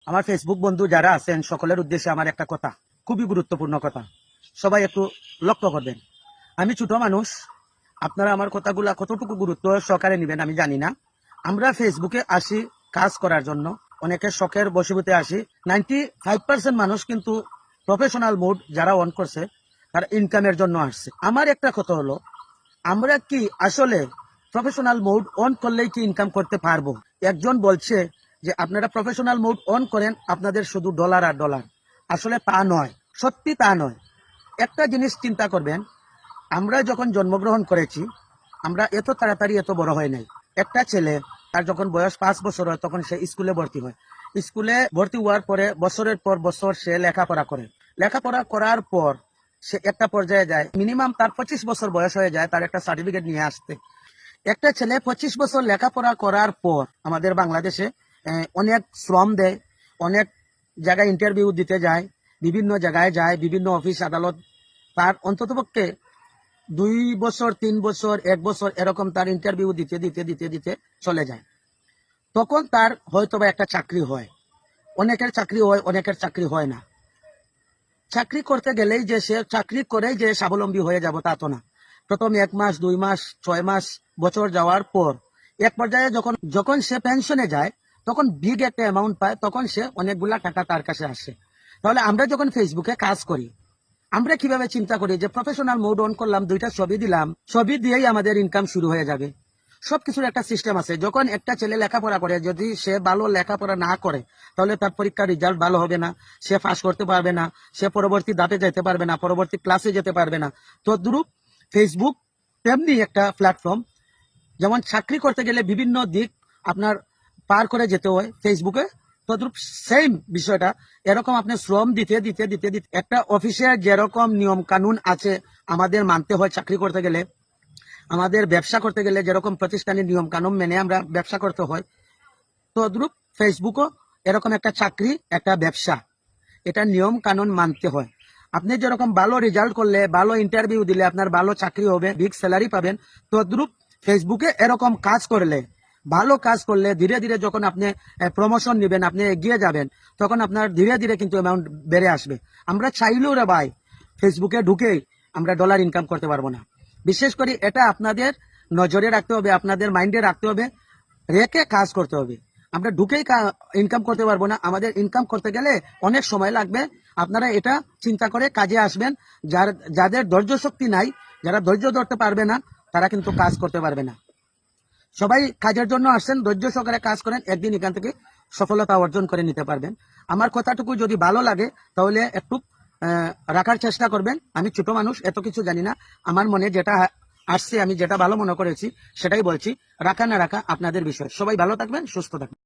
আমার ফেসবুক বন্ধু যারা আছেন সকলের উদ্দেশ্যে আমার একটা কথা, খুবই গুরুত্বপূর্ণ কথা, সবাই একটু লক্ষ্য করবেন। আমি ছোট মানুষ, আপনারা আমার কথাগুলা কতটুকু গুরুত্ব সহকারে নেবেন আমি জানি না। আমরা ফেসবুকে আসি কাজ করার জন্য, অনেকে শখের বশীভূতে আসি। 95% মানুষ কিন্তু প্রফেশনাল মোড যারা অন করছে তারা ইনকামের জন্য আসছে। আমার একটা কথা হলো, আমরা কি আসলে প্রফেশনাল মোড অন করলেই কি ইনকাম করতে পারবো? একজন বলছে যে আপনারা প্রফেশনাল মোড অন করেন, আপনাদের শুধু ডলার আর ডলার। আসলে তা নয়, সত্যি তা নয়। একটা জিনিস চিন্তা করবেন, আমরা যখন জন্মগ্রহণ করেছি, আমরা এত তাড়াতাড়ি এত বড় হয় নাই। একটা ছেলে তার যখন বয়স 5 বছর হয় তখন সে স্কুলে ভর্তি হয়। স্কুলে ভর্তি হওয়ার পরে বছরের পর বছর সে লেখাপড়া করে। লেখাপড়া করার পর সে একটা পর্যায়ে যায়, মিনিমাম তার 25 বছর বয়স হয়ে যায় তার একটা সার্টিফিকেট নিয়ে আসতে। একটা ছেলে 25 বছর লেখাপড়া করার পর আমাদের বাংলাদেশে অনেক শ্রম দেয়, অনেক জায়গায় ইন্টারভিউ দিতে যায়, বিভিন্ন জায়গায় যায়, বিভিন্ন অফিস আদালত। তার অন্ততপক্ষে 2 বছর 3 বছর 1 বছর এরকম তার ইন্টারভিউ দিতে দিতে দিতে দিতে চলে যায়। তখন তার হয়তোবা একটা চাকরি হয়। অনেকের চাকরি হয়, অনেকের চাকরি হয় না। চাকরি করতে গেলেই যে সে চাকরি করেই যে স্বাবলম্বী হয়ে যাব তা তো না। প্রথম 1 মাস 2 মাস 6 মাস বছর যাওয়ার পর এক পর্যায়ে যখন যখন সে পেনশনে যায় তখন বিগ একটা অ্যামাউন্ট পায়, তখন সে অনেকগুলা টাকা তার কাছে আসে। তাহলে আমরা যখন ফেসবুকে কাজ করি, আমরা কিভাবে চিন্তা করি যে প্রফেশনাল মোড অন করলাম, 2টা ছবি দিলাম, ছবি দিয়েই আমাদের ইনকাম শুরু হয়ে যাবে। সবকিছুর একটা সিস্টেম আছে। যখন একটা ছেলে লেখাপড়া করে, যদি সে ভালো লেখাপড়া না করে তাহলে তার পরীক্ষার রেজাল্ট ভালো হবে না, সে পাস করতে পারবে না, সে পরবর্তী ধাপে যেতে পারবে না, পরবর্তী ক্লাসে যেতে পারবে না। তদ্রূপ ফেসবুক তেমনি একটা প্ল্যাটফর্ম। যেমন চাকরি করতে গেলে বিভিন্ন দিক আপনার পার করে যেতে হয় ফেসবুকে, তদ্রূপ সেম বিষয়টা। এরকম আপনি শ্রম দিতে দিতে দিতে দিতে একটা অফিসে যেরকম নিয়ম কানুন আছে আমাদের মানতে হয় চাকরি করতে গেলে, আমাদের ব্যবসা করতে গেলে যেরকম প্রতিষ্ঠানের নিয়ম কানুন মেনে আমরা ব্যবসা করতে হয়, তদ্রূপ ফেসবুকও এরকম একটা চাকরি, একটা ব্যবসা। এটা নিয়ম কানুন মানতে হয়। আপনি যেরকম ভালো রেজাল্ট করলে, ভালো ইন্টারভিউ দিলে আপনার ভালো চাকরি হবে, বিগ স্যালারি পাবেন, তদ্রূপ ফেসবুকে এরকম কাজ করলে, ভালো কাজ করলে ধীরে ধীরে যখন আপনি প্রমোশন নেবেন, আপনি এগিয়ে যাবেন, তখন আপনার ধীরে ধীরে কিন্তু অ্যামাউন্ট বেড়ে আসবে। আমরা চাইলেও রে ভাই ফেসবুকে ঢুকেই আমরা ডলার ইনকাম করতে পারবো না। বিশেষ করে এটা আপনাদের নজরে রাখতে হবে, আপনাদের মাইন্ডে রাখতে হবে, রেখে কাজ করতে হবে। আমরা ঢুকেই ইনকাম করতে পারবো না। আমাদের ইনকাম করতে গেলে অনেক সময় লাগবে। আপনারা এটা চিন্তা করে কাজে আসবেন। যাদের ধৈর্য শক্তি নাই, যারা ধৈর্য ধরতে পারবে না, তারা কিন্তু কাজ করতে পারবে না। সবাই কাজের জন্য আসছেন, ধৈর্য সহকারে কাজ করেন, একদিন এখান থেকে সফলতা অর্জন করে নিতে পারবেন। আমার কথাটুকু যদি ভালো লাগে তাহলে একটু রাখার চেষ্টা করবেন। আমি ছোট মানুষ, এত কিছু জানি না। আমার মনে যেটা আসছে, আমি যেটা ভালো মনে করেছি সেটাই বলছি। রাখা না রাখা আপনাদের বিষয়। সবাই ভালো থাকবেন, সুস্থ থাকবেন।